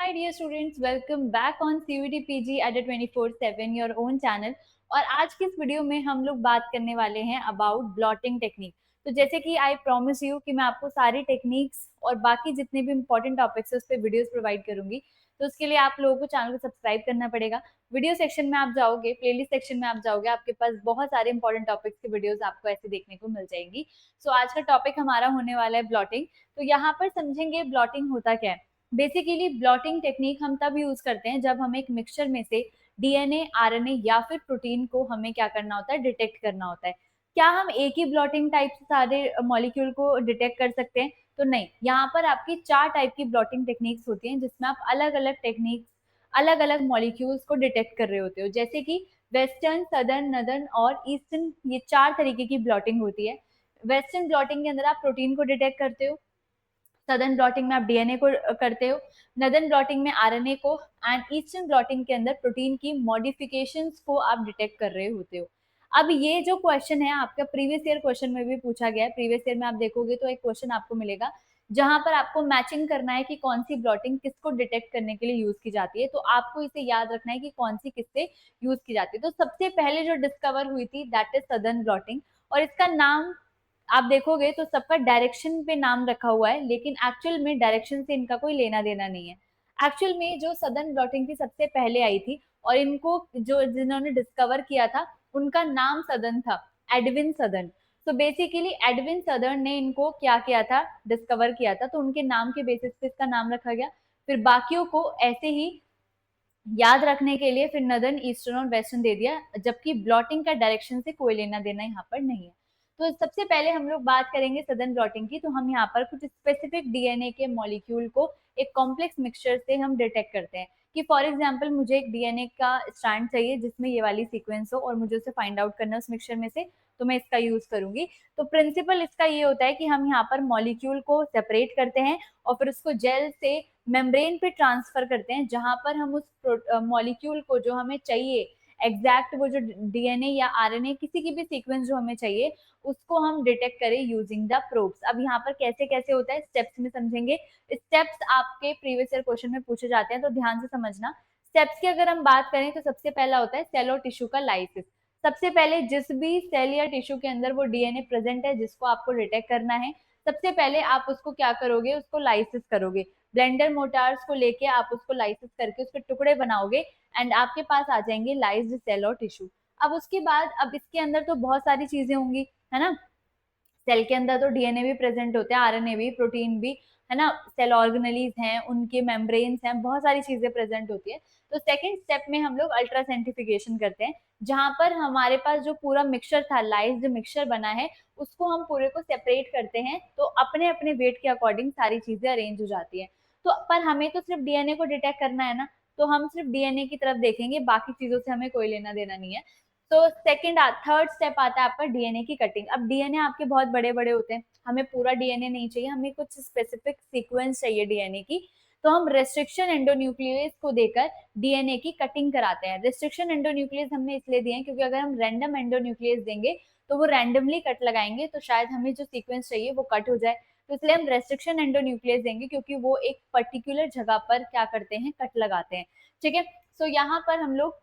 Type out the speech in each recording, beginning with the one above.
Hi dear students, welcome back on CUET PG at 24/7 your own channel। और आज की इस वीडियो में हम लोग बात करने वाले हैं अबाउट ब्लॉटिंग टेक्निक। तो जैसे कि आई प्रॉमिस यू कि मैं आपको सारी टेक्निक्स और बाकी जितने भी इंपॉर्टेंट टॉपिक्स है उस पर वीडियोस प्रोवाइड करूंगी। तो उसके लिए आप लोगों को चैनल को सब्सक्राइब करना पड़ेगा। वीडियो सेक्शन में आप जाओगे, प्लेलिस्ट सेक्शन में आप जाओगे, आपके पास बहुत सारे इंपॉर्टेंट टॉपिक्स की वीडियोस आपको ऐसे देखने को मिल जाएंगी। सो आज का टॉपिक हमारा होने वाला है ब्लॉटिंग। तो यहाँ पर समझेंगे ब्लॉटिंग होता क्या है। बेसिकली ब्लॉटिंग टेक्निक हम तब यूज करते हैं जब हमें एक मिक्सचर में से डीएनए, आरएनए या फिर प्रोटीन को हमें क्या करना होता है, डिटेक्ट करना होता है। क्या हम एक ही ब्लॉटिंग टाइप से सारे मॉलिक्यूल को डिटेक्ट कर सकते हैं? तो नहीं, यहाँ पर आपकी 4 टाइप की ब्लॉटिंग टेक्निक्स होती हैं जिसमें आप अलग अलग टेक्निक्स, अलग अलग मॉलिक्यूल्स को डिटेक्ट कर रहे होते हो। जैसे कि वेस्टर्न, सदर्न, नदर्न और ईस्टर्न, ये 4 तरीके की ब्लॉटिंग होती है। वेस्टर्न ब्लॉटिंग के अंदर आप प्रोटीन को डिटेक्ट करते हो, सदर्न ब्लॉटिंग में आप डीएनए को करते हो, नदर्न ब्लॉटिंग में आरएनए को, एंड ईस्टर्न ब्लॉटिंग के अंदर प्रोटीन की मॉडिफिकेशंस को आप डिटेक्ट कर रहे होते हो। अब ये जो क्वेश्चन है आपका प्रीवियस ईयर क्वेश्चन में भी पूछा गया है। प्रीवियस ईयर में आप देखोगे तो एक क्वेश्चन आपको मिलेगा जहां पर आपको मैचिंग करना है कि कौन सी ब्लॉटिंग किसको डिटेक्ट करने के लिए यूज की जाती है। तो आपको इसे याद रखना है कि कौन सी किससे यूज की जाती है। तो सबसे पहले जो डिस्कवर हुई थी दैट इज सदर्न ब्लॉटिंग, और इसका नाम आप देखोगे तो सबका डायरेक्शन पे नाम रखा हुआ है, लेकिन एक्चुअल में डायरेक्शन से इनका कोई लेना देना नहीं है। एक्चुअल में जो सदर्न ब्लॉटिंग थी सबसे पहले आई थी, और इनको जो जिन्होंने डिस्कवर किया था उनका नाम सदर्न था, एडविन सदर्न। तो बेसिकली एडविन सदर्न ने इनको क्या किया था, डिस्कवर किया था, तो उनके नाम के बेसिस पे इसका नाम रखा गया। फिर बाकियों को ऐसे ही याद रखने के लिए फिर नदर्न, ईस्टर्न और वेस्टर्न दे दिया, जबकि ब्लॉटिंग का डायरेक्शन से कोई लेना देना यहाँ पर नहीं है। तो सबसे पहले हम लोग बात करेंगे सदर्न ब्लॉटिंग की। तो हम यहाँ पर कुछ स्पेसिफिक डीएनए के मॉलिक्यूल को एक कॉम्प्लेक्स मिक्सचर से हम डिटेक्ट करते हैं कि फॉर एग्जाम्पल मुझे एक डीएनए का स्ट्रैंड चाहिए जिसमें ये वाली सीक्वेंस हो और मुझे उसे फाइंड आउट करना है उस मिक्सचर में से, तो मैं इसका यूज करूंगी। तो प्रिंसिपल इसका ये होता है कि हम यहाँ पर मॉलिक्यूल को सेपरेट करते हैं और फिर उसको जेल से मेम्ब्रेन पे ट्रांसफर करते हैं, जहां पर हम उस मॉलिक्यूल को जो हमें चाहिए एग्जैक्ट, वो जो डीएनए या आरएनए किसी की भी सीक्वेंस जो हमें चाहिए उसको हम डिटेक्ट करें यूजिंग द प्रोब्स। अब यहाँ पर कैसे कैसे होता है स्टेप्स में समझेंगे। स्टेप्स आपके प्रीवियस ईयर क्वेश्चन में पूछे जाते हैं, तो ध्यान से समझना। स्टेप्स की अगर हम बात करें तो सबसे पहला होता है सेल और टिश्यू का लाइसिस। सबसे पहले जिस भी सेल या टिश्यू के अंदर वो डीएनए प्रेजेंट है जिसको आपको डिटेक्ट करना है, सबसे पहले आप उसको क्या करोगे, उसको लाइसिस करोगे। ब्लेंडर मोटार्स को लेके आप उसको लाइसिस करके उसके टुकड़े बनाओगे एंड आपके पास आ जाएंगे लाइज्ड सेल और टिश्यू। अब उसके बाद अब इसके अंदर तो बहुत सारी चीजें होंगी, है ना। सेल के अंदर तो डीएनए भी प्रेजेंट होते हैं, आरएनए भी, प्रोटीन भी, है ना। सेल ऑर्गेनेलीज हैं, उनके मेम्ब्रेन्स हैं, बहुत सारी चीजें प्रेजेंट होती है। तो सेकंड स्टेप में हम लोग अल्ट्रा सेंट्रीफिकेशन करते हैं, जहां पर हमारे पास जो पूरा मिक्सचर था, लाइज्ड मिक्सचर बना है, उसको हम पूरे को सेपरेट करते हैं। तो अपने अपने वेट के अकॉर्डिंग सारी चीजें अरेंज हो जाती है। तो पर हमें तो सिर्फ डीएनए को डिटेक्ट करना है ना, तो हम सिर्फ डीएनए की तरफ देखेंगे, बाकी चीजों से हमें कोई लेना देना नहीं है। तो सेकंड थर्ड स्टेप आता है आपका डीएनए की कटिंग। अब डीएनए आपके बहुत बड़े बड़े होते हैं, हमें पूरा डीएनए नहीं चाहिए, हमें कुछ स्पेसिफिक सीक्वेंस चाहिए डीएनए की। तो हम रेस्ट्रिक्शन एंडोन्यूक्लियस को देकर डीएनए की कटिंग कराते हैं। रेस्ट्रिक्शन एंडोन्यूक्लियस हमने इसलिए दिए हैं क्योंकि अगर हम रैंडम एंडोन्यूक्लियस देंगे तो वो रैंडमली कट लगाएंगे, तो शायद हमें जो सीक्वेंस चाहिए वो कट हो जाए। तो इसलिए हम रेस्ट्रिक्शन एंडोन्यूक्लियस देंगे क्योंकि वो एक पर्टिकुलर जगह पर क्या करते हैं, कट लगाते हैं। ठीक है। सो यहाँ पर हम लोग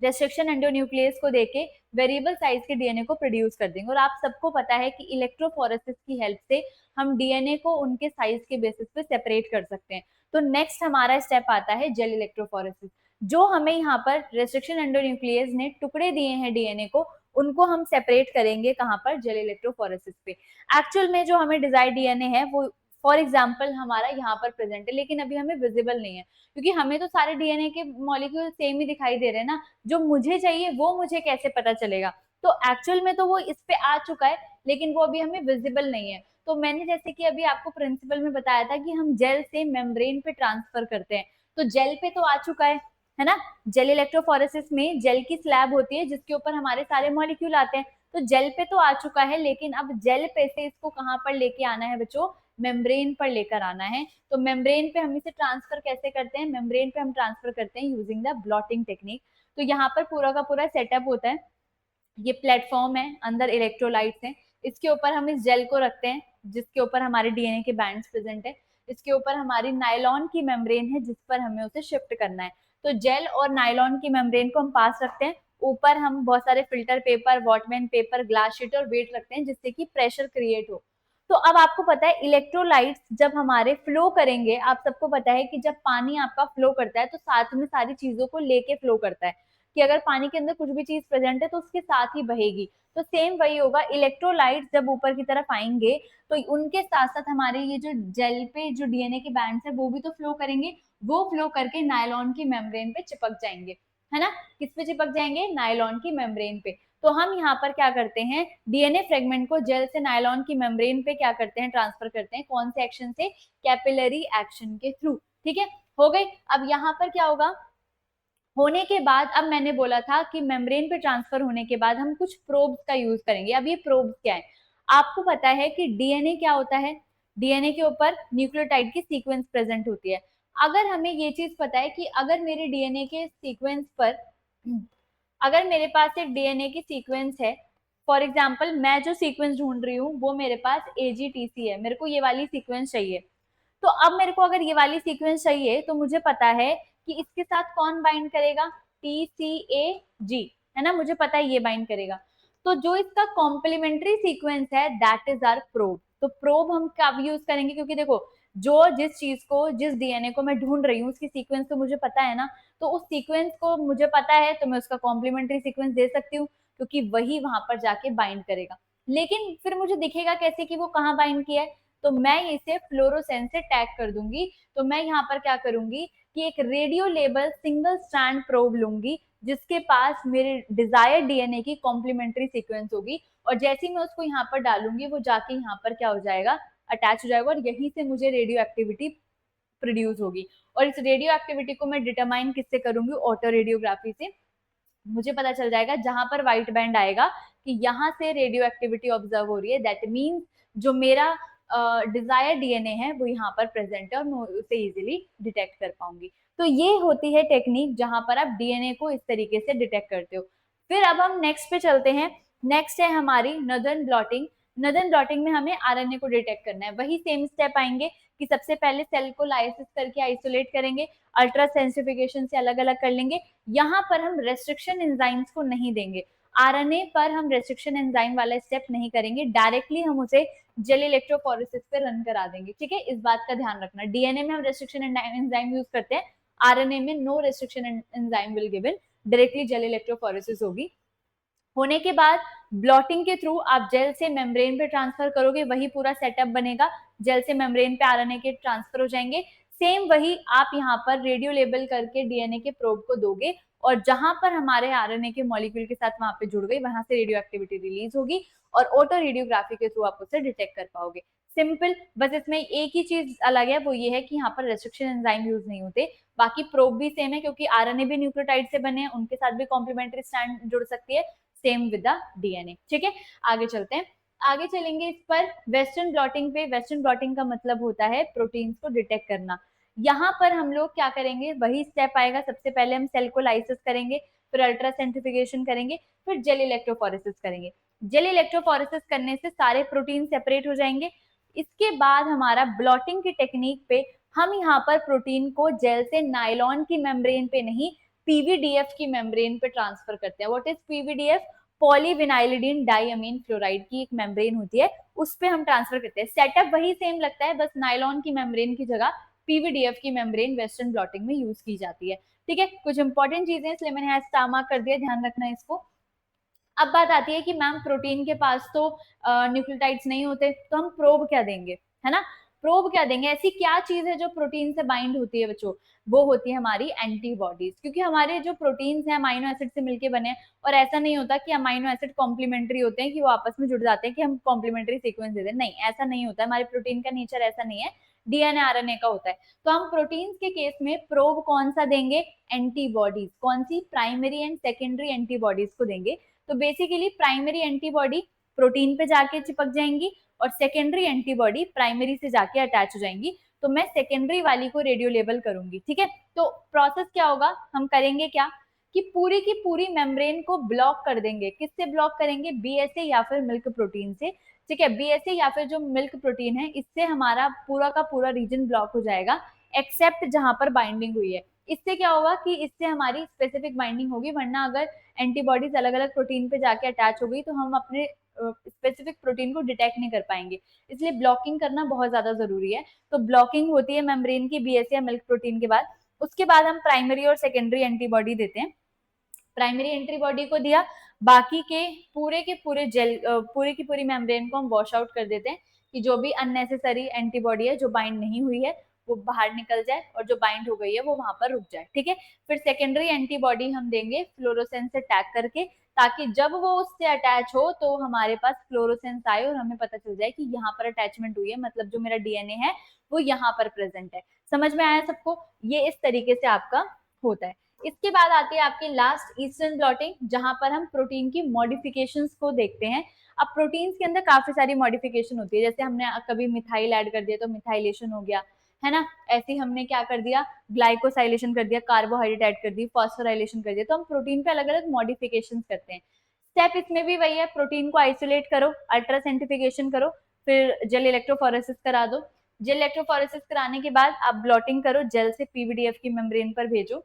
रेस्ट्रिक्शन एंडोन्यूक्लियस को देके वेरिएबल साइज के डीएनए को प्रोड्यूस कर देंगे। और आप सबको पता है कि इलेक्ट्रोफोरेसिस की हेल्प से हम डीएनए को उनके साइज के बेसिस पे सेपरेट कर सकते हैं। तो नेक्स्ट हमारा स्टेप आता है जेल इलेक्ट्रोफोरेसिस। जो हमें यहाँ पर रेस्ट्रिक्शन एंडोन्यूक्लियस ने टुकड़े दिए हैं डीएनए को, उनको हम सेपरेट करेंगे कहाँ पर, जेल इलेक्ट्रोफोरेसिस पे। एक्चुअल में जो हमें डिजायर्ड डीएनए है वो फॉर एग्जाम्पल हमारा यहाँ पर प्रेजेंट है, लेकिन अभी हमें विजिबल नहीं है क्योंकि हमें तो सारे डीएनए के मॉलिक्यूल सेम ही दिखाई दे रहे हैं ना। जो मुझे चाहिए वो मुझे कैसे पता चलेगा। तो एक्चुअल में तो वो इस पे आ चुका है, लेकिन वो अभी हमें विजिबल नहीं है। तो मैंने जैसे कि अभी आपको प्रिंसिपल में बताया था कि हम जेल से मेम्ब्रेन पे ट्रांसफर करते हैं, तो जेल पे तो आ चुका है ना। जेल इलेक्ट्रोफोरेसिस में जेल की स्लैब होती है जिसके ऊपर हमारे सारे मॉलिक्यूल आते हैं। तो जेल पे तो आ चुका है, लेकिन अब जेल पे से इसको कहाँ पर लेके आना है बच्चों, मेम्ब्रेन पर लेकर आना है। तो मेम्ब्रेन पे हम इसे ट्रांसफर कैसे करते हैं, मेम्ब्रेन पे हम ट्रांसफर करते हैं यूजिंग द ब्लॉटिंग टेक्निक। तो यहाँ पर पूरा का पूरा सेटअप होता है। ये प्लेटफॉर्म है, अंदर इलेक्ट्रोलाइट्स हैं, इसके ऊपर हम इस जेल को रखते हैं जिसके ऊपर हमारे डीएनए के बैंड्स प्रेजेंट है। इसके ऊपर हमारी नायलॉन की मेम्ब्रेन है जिस पर हमें उसे शिफ्ट करना है। तो जेल और नायलॉन की मेम्ब्रेन को हम पास रखते हैं, ऊपर हम बहुत सारे filter paper, Whatman paper, glass sheet और वेट रखते हैं जिससे कि प्रेशर क्रिएट हो। तो अब आपको पता है इलेक्ट्रोलाइट्स जब हमारे फ्लो करेंगे, आप सबको पता है कि जब पानी आपका फ्लो करता है तो साथ में सारी चीजों को लेके फ्लो करता है, कि अगर पानी के अंदर कुछ भी चीज प्रेजेंट है तो उसके साथ ही बहेगी। तो सेम वही होगा, इलेक्ट्रोलाइट्स जब ऊपर की तरफ आएंगे तो उनके साथ साथ हमारे ये जो जेल पे जो डीएनए के बैंड्स है वो भी तो फ्लो करेंगे, वो फ्लो करके नायलॉन की मेम्ब्रेन पे चिपक जाएंगे, है ना। किस पे चिपक जाएंगे? नायलॉन की मेम्ब्रेन पे। तो हम यहाँ पर क्या करते हैं, डीएनए फ्रेगमेंट को जेल से नायलॉन की मेम्ब्रेन पे क्या करते हैं, ट्रांसफर करते हैं। कौन से एक्शन से? कैपिलरी एक्शन के थ्रू। ठीक है, हो गई। अब यहाँ पर क्या होगा, होने के बाद अब मैंने बोला था कि मेम्ब्रेन पे ट्रांसफर होने के बाद हम कुछ प्रोब्स का यूज करेंगे। अब ये प्रोब्स क्या है? आपको पता है कि डीएनए क्या होता है, डीएनए के ऊपर न्यूक्लियोटाइड की सीक्वेंस प्रेजेंट होती है। अगर हमें ये चीज पता है कि अगर मेरे डीएनए के सीक्वेंस पर अगर मेरे पास एक डीएनए की सीक्वेंस है, फॉर एग्जाम्पल मैं जो सीक्वेंस ढूंढ रही हूँ वो मेरे पास एजीटीसी है, मेरे को ये वाली सीक्वेंस चाहिए। तो अब मेरे को अगर ये वाली सीक्वेंस चाहिए तो मुझे पता है कि इसके साथ कौन बाइंड करेगा, TCAG, है ना, मुझे पता है ये बाइंड करेगा। तो जो इसका कॉम्प्लीमेंट्री सीक्वेंस है दैट इज आर प्रोब। तो प्रोब हम कब यूज करेंगे, क्योंकि देखो जो जिस चीज को, जिस डीएनए को मैं ढूंढ रही हूँ उसकी सीक्वेंस तो मुझे पता है ना, तो उस सीक्वेंस को मुझे पता है तो मैं उसका कॉम्प्लीमेंट्री सीक्वेंस दे सकती हूँ, क्योंकि वही वहां पर जाके बाइंड करेगा। लेकिन फिर मुझे दिखेगा कैसे कि वो कहाँ बाइंड किया है, तो मैं इसे फ्लोरोसेंस से टैग कर दूंगी। तो मैं यहाँ पर क्या करूंगी कि एक radio label single strand probe लूंगी जिसके पास मेरे डिजायर डीएनए की कॉम्प्लीमेंट्री सीक्वेंस होगी, और जैसे ही मैं उसको यहाँ पर डालूंगी वो जाके यहाँ पर क्या हो जाएगा, अटैच हो जाएगा, और यहीं से मुझे रेडियो एक्टिविटी प्रोड्यूस होगी। और इस रेडियो एक्टिविटी को मैं डिटरमाइन किससे करूंगी, ऑटो रेडियोग्राफी से। मुझे पता चल जाएगा जहां पर व्हाइट बैंड आएगा कि यहाँ से रेडियो एक्टिविटी ऑब्जर्व हो रही है, दैट मीन्स जो मेरा डिजायर डीएनए है वो यहाँ पर प्रेजेंट है और मैं उसे इजीली डिटेक्ट कर पाऊंगी। तो ये होती है टेक्निक जहां पर आप डीएनए को इस तरीके से डिटेक्ट करते हो। फिर अब हम नेक्स्ट पे चलते हैं। नेक्स्ट है हमारी नदन ब्लॉटिंग। नदन ब्लॉटिंग में हमें आरएनए को डिटेक्ट करना है। वही सेम स्टेप आएंगे कि सबसे पहले सेल को लाइसिस करके आइसोलेट करेंगे, अल्ट्रा सेंसिफिकेशन से अलग अलग कर लेंगे। यहाँ पर हम रेस्ट्रिक्शन एंजाइम्स को नहीं देंगे, आरएनए पर हम रेस्ट्रिक्शन एंजाइम वाला स्टेप नहीं करेंगे, डायरेक्टली हम उसे जेल इलेक्ट्रोफोरेसिस पे रन करा देंगे। ठीक है, इस बात का ध्यान रखना। डीएनए में हम रेस्ट्रिक्शन एंजाइम यूज करते हैं, आरएनए में no restriction enzyme will given, directly gel electrophoresis होगी। होने के बाद ब्लॉटिंग के थ्रू आप जेल से मेम्ब्रेन पे ट्रांसफर करोगे, वही पूरा सेटअप बनेगा, जेल से मेम्ब्रेन पे आरएनए के ट्रांसफर हो जाएंगे। सेम वही आप यहाँ पर रेडियो लेबल करके डीएनए के प्रोब को दोगे, और जहां पर हमारे आरएनए के मॉलिक्यूल के साथ वहां पे जुड़ गई वहां से रेडियो एक्टिविटी रिलीज होगी, और ऑटो रेडियोग्राफी के थ्रू आप उसे डिटेक्ट कर पाओगे। सिंपल, बस इसमें एक ही चीज अलग है, वो ये है कि यहाँ पर रेस्ट्रिक्शन एंजाइम यूज नहीं होते, बाकी प्रोब भी सेम है क्योंकि आरएनए भी न्यूक्लियोटाइड से बने हैं, उनके साथ भी कॉम्प्लीमेंट्री स्ट्रैंड जुड़ सकती है, सेम विद द डीएनए। ठीक है, आगे चलते हैं। आगे चलेंगे इस पर वेस्टर्न ब्लॉटिंग पे। वेस्टर्न ब्लॉटिंग का मतलब होता है प्रोटीन्स को डिटेक्ट करना। यहाँ पर हम लोग क्या करेंगे, वही स्टेप आएगा, सबसे पहले हम सेल को लाइसिस करेंगे, फिर अल्ट्रा सेंट्रिफिकेशन करेंगे, फिर जेल इलेक्ट्रोफोरेसिस करेंगे। जेल इलेक्ट्रोफोरेसिस करने से सारे प्रोटीन सेपरेट हो जाएंगे। इसके बाद हमारा ब्लॉटिंग की टेक्निक पे हम यहाँ पर प्रोटीन को जेल से नायलॉन की मेम्ब्रेन पे नहीं, पीवीडीएफ की मेम्ब्रेन पे ट्रांसफर करते हैं। What is PVDF? Polyvinylidene diamine fluoride की एक मेम्ब्रेन होती है, उस पे हम ट्रांसफर करते हैं। सेटअप वही सेम लगता है, बस नायलॉन की मेम्ब्रेन की जगह पीवीडीएफ की मेम्ब्रेन वेस्टर्न ब्लॉटिंग में यूज की जाती है। ठीक है, कुछ इंपॉर्टेंट चीजें इसलिए मैंने यहाँ स्टार मार्क कर दिया, ध्यान रखना इसको। अब बात आती है कि मैम प्रोटीन के पास तो न्यूक्लियोटाइड्स नहीं होते, तो हम प्रोब क्या देंगे, है ना। प्रोब क्या देंगे, ऐसी क्या चीज है जो प्रोटीन से बाइंड होती है बच्चों? वो होती है हमारी एंटीबॉडीज, क्योंकि हमारे जो प्रोटीन्स हैं अमाइनो एसिड से मिलके बने हैं, और ऐसा नहीं होता कि अमाइनो एसिड कॉम्प्लीमेंट्री होते हैं कि वो आपस में जुड़ जाते हैं कि हम कॉम्प्लीमेंट्री सीक्वेंस दे दें, नहीं, ऐसा नहीं होता है, हमारे प्रोटीन का नेचर ऐसा नहीं है, डीएनए आरएनए का होता है। तो हम प्रोटीन्स के केस में प्रोब कौन सा देंगे? एंटीबॉडीज। कौन सी? प्राइमरी एंड सेकेंडरी एंटीबॉडीज को देंगे। तो बेसिकली प्राइमरी एंटीबॉडी प्रोटीन पे जाके चिपक जाएंगी, और सेकेंडरी एंटीबॉडी प्राइमरी से जाके अटैच हो जाएंगी, तो मैं सेकेंडरी वाली को रेडियो लेबल करूंगी। ठीक है, तो प्रोसेस क्या होगा, हम करेंगे क्या कि पूरी की पूरी मेम्ब्रेन को ब्लॉक कर देंगे। किससे ब्लॉक करेंगे? बीएसए या फिर मिल्क प्रोटीन से। ठीक है। बीएसए या फिर जो मिल्क प्रोटीन है, इससे हमारा पूरा का पूरा रीजन ब्लॉक हो जाएगा, एक्सेप्ट जहां पर बाइंडिंग हुई है। इससे क्या होगा कि इससे हमारी स्पेसिफिक बाइंडिंग होगी, वरना अगर एंटीबॉडीज अलग अलग प्रोटीन पे जाके अटैच हो गई तो हम अपने स्पेसिफिक प्रोटीन को डिटेक्ट नहीं कर पाएंगे। इसलिए ब्लॉकिंग करना बहुत ज्यादा जरूरी है। तो ब्लॉकिंग होती है मेम्ब्रेन की बीएसए या मिल्क प्रोटीन के बाद। उसके बाद हम प्राइमरी और सेकेंडरी एंटीबॉडी देते हैं। प्राइमरी एंटीबॉडी को दिया, बाकी के पूरे जेल पूरी की पूरी मेम्ब्रेन को हम वॉश आउट कर देते हैं कि जो भी अननेसेसरी एंटीबॉडी है जो बाइंड नहीं हुई है वो बाहर निकल जाए, और जो बाइंड हो गई है वो वहां पर रुक जाए। ठीक है। फिर सेकेंडरी एंटीबॉडी हम देंगे फ्लोरोसेंस से टैग करके, ताकि जब वो उससे अटैच हो तो हमारे पास फ्लोरोसेंस आए और हमें पता चल जाए कि यहाँ पर अटैचमेंट हुई है, मतलब जो मेरा डीएनए है वो यहाँ पर प्रेजेंट है। समझ में आया सबको? ये इस तरीके से आपका होता है। इसके बाद आती है आपकी लास्ट ईस्टर्न ब्लॉटिंग, जहां पर हम प्रोटीन की मॉडिफिकेशंस को देखते हैं। अब प्रोटीन्स के अंदर काफी सारी मॉडिफिकेशन होती है, जैसे हमने कभी मिथाइल ऐड कर दिया तो मिथाइलेशन हो गया, है ना। ऐसे हमने क्या कर दिया, ग्लाइकोसाइलेशन कर दिया, कार्बोहाइड्रेट ऐड कर दी, फॉस्फोराइलेशन कर दिया। तो हम प्रोटीन पे अलग अलग मॉडिफिकेशन करते हैं। स्टेप इसमें भी वही है, प्रोटीन को आइसोलेट करो, अल्ट्रासेंट्रिफिकेशन करो, फिर जेल इलेक्ट्रोफोरेसिस करा दो। जेल इलेक्ट्रोफोरेसिस कराने के बाद आप ब्लॉटिंग करो, जेल से पीवीडीएफ की मेम्ब्रेन पर भेजो,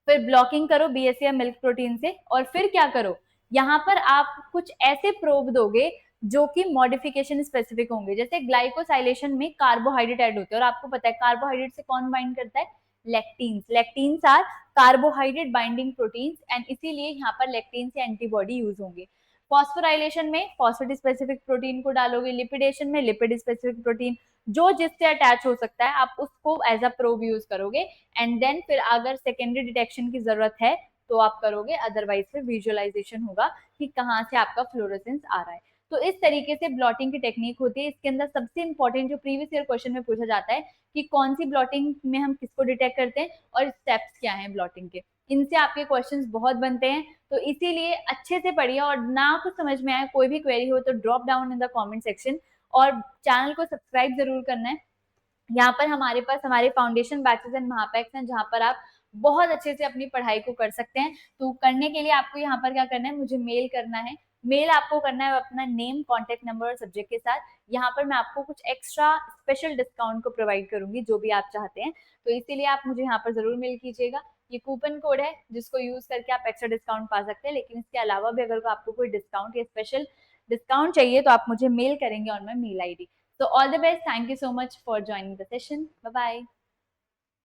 फिर ब्लॉकिंग करो बीएसए या मिल्क प्रोटीन से, और फिर क्या करो, यहाँ पर आप कुछ ऐसे प्रोब दोगे जो कि मॉडिफिकेशन स्पेसिफिक होंगे। जैसे ग्लाइकोसाइलेशन में कार्बोहाइड्रेट ऐड होते हैं, और आपको पता है कार्बोहाइड्रेट से कौन बाइंड करता है, lectins. Lectins are carbohydrate binding proteins, and इसीलिए यहाँ पर लेक्टिन से एंटीबॉडी यूज होंगे। फॉस्फोराइलेशन में फॉस्फेट स्पेसिफिक प्रोटीन को डालोगे, लिपिडेशन में लिपिड स्पेसिफिक प्रोटीन, जो जिससे अटैच हो सकता है आप उसको एज अ प्रोब यूज करोगे। एंड देन फिर अगर सेकेंडरी डिटेक्शन की जरूरत है तो आप करोगे, अदरवाइज फिर विजुअलाइजेशन होगा कि कहाँ से आपका फ्लोरोसेंस आ रहा है। तो इस तरीके से ब्लॉटिंग की टेक्निक होती है। इसके अंदर सबसे इंपॉर्टेंट जो प्रीवियस ईयर क्वेश्चन में पूछा जाता है कि कौन सी ब्लॉटिंग में हम किसको डिटेक्ट करते हैं और स्टेप्स क्या हैं ब्लॉटिंग के, इनसे आपके क्वेश्चंस बहुत बनते हैं। तो इसीलिए अच्छे से पढ़िए, और ना कुछ समझ में आए, कोई भी क्वेरी हो तो drop down in the comment section, और चैनल को सब्सक्राइब जरूर करना है। यहाँ पर हमारे पास हमारे फाउंडेशन बैचेस एंड महापैक्स हैं, जहाँ पर आप बहुत अच्छे से अपनी पढ़ाई को कर सकते हैं। तो करने के लिए आपको यहाँ पर क्या करना है, मुझे मेल करना है। मेल आपको करना है अपना नेम, कॉन्टेक्ट नंबर और सब्जेक्ट के साथ। यहाँ पर मैं आपको कुछ एक्स्ट्रा स्पेशल डिस्काउंट को प्रोवाइड करूंगी, जो भी आप चाहते हैं। तो इसीलिए आप मुझे यहाँ पर जरूर मेल कीजिएगा। ये कूपन कोड है जिसको यूज करके आप एक्स्ट्रा डिस्काउंट पा सकते हैं, लेकिन इसके अलावा भी अगर आपको कोई डिस्काउंट या स्पेशल डिस्काउंट चाहिए तो आप मुझे मेल करेंगे on my mail ID. So all the best. Thank you so much for joining the session. Bye bye.